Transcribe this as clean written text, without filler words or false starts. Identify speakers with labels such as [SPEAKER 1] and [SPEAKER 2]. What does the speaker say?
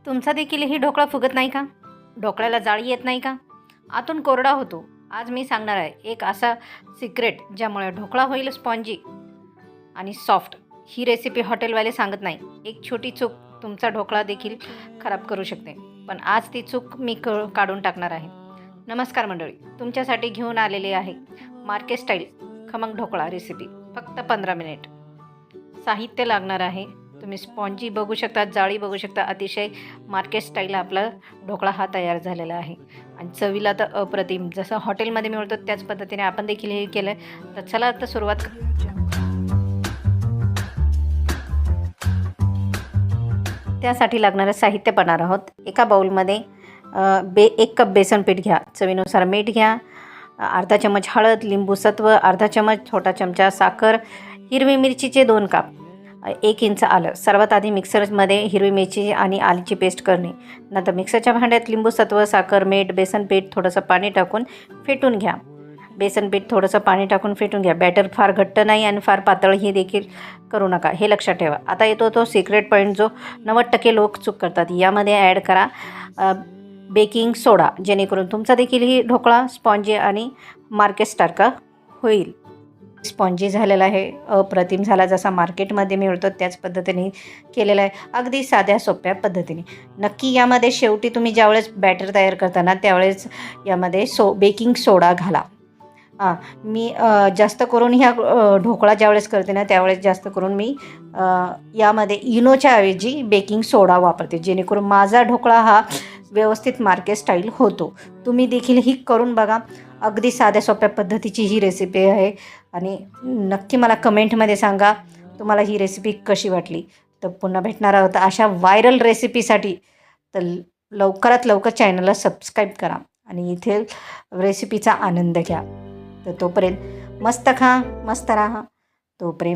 [SPEAKER 1] तुमचा देखीलही ढोकळा फुगत नाही का? ढोकळ्याला जाळी येत नाही का? आतून कोरडा होतो. आज मी सांगणार आहे एक असा सिक्रेट ज्यामुळे ढोकळा होईल स्पॉन्जी आणि सॉफ्ट. ही रेसिपी हॉटेलवाले सांगत नाही. एक छोटी चूक तुमचा ढोकळा देखील खराब करू शकते. पण आज ती चूक मी काढून टाकणार आहे. नमस्कार मंडळी, तुमच्यासाठी घेऊन आलेले आहे मार्केट स्टाईल खमंग ढोकळा रेसिपी. फक्त 15 मिनिट. साहित्य लागणार आहे. तुम्ही स्पॉन्जी बघू शकता, जाळी बघू शकता. अतिशय मार्केट स्टाईल आपला ढोकळा हा तयार झालेला आहे आणि चवीला तर अप्रतिम. जसं हॉटेलमध्ये मिळतो त्याच पद्धतीने आपण देखील हे केलं. तर चला आता सुरुवात. त्यासाठी लागणारं साहित्य पाहणार आहोत. एका बाउलमध्ये 1 कप बेसन पीठ घ्या, चवीनुसार मीठ घ्या, अर्धा चमच हळद, लिंबू सत्व, अर्धा चमच छोटा चमचा साखर, हिरवी मिरचीचे 2 काप, 1 इंच आलं. सर्वात आधी मिक्सरमध्ये हिरवी मिरची आणि आलीची पेस्ट करणे. नंतर मिक्सरच्या भांड्यात लिंबू सत्व, साखर, मीठ, बेसन पीठ, थोडंसं पाणी टाकून फेटून घ्या. बेसन पीठ थोडंसं पाणी टाकून फेटून घ्या. बॅटर फार घट्ट नाही आणि फार पातळही देखील करू नका, हे लक्षात ठेवा. आता येतो तो सिक्रेट पॉईंट जो 90% लोक चूक करतात. यामध्ये ॲड करा बेकिंग सोडा, जेणेकरून तुमचा देखील ही ढोकळा स्पॉन्जी आणि मार्केटसारखा होईल. स्पॉन्जी झालेला आहे, अप्रतिम झाला. जसा मार्केटमध्ये मिळतो त्याच पद्धतीने केलेला आहे, अगदी साध्या सोप्या पद्धतीने. नक्की यामध्ये शेवटी तुम्ही ज्यावेळेस बॅटर तयार करताना त्यावेळेस यामध्ये बेकिंग सोडा घाला. मी जास्त करून ह्या ढोकळा ज्यावेळेस करते ना त्यावेळेस जास्त करून मी यामध्ये इनोच्या ऐवजी बेकिंग सोडा वापरते, जेणेकरून माझा ढोकळा हा व्यवस्थित मार्केट स्टाईल होतो. तुम्ही देखील ही करून बघा. अगदी साध्या सोप्या पद्धतीची ही रेसिपी आहे आणि नक्की मला कमेंटमध्ये सांगा तुम्हाला ही रेसिपी कशी वाटली. तर पुन्हा भेटणार आहोत अशा व्हायरल रेसिपीसाठी. तर लवकरात लवकर चॅनलला सबस्क्राईब करा आणि इथे रेसिपीचा आनंद घ्या. तर तोपर्यंत मस्त खा, मस्त राहा. तोपर्यंत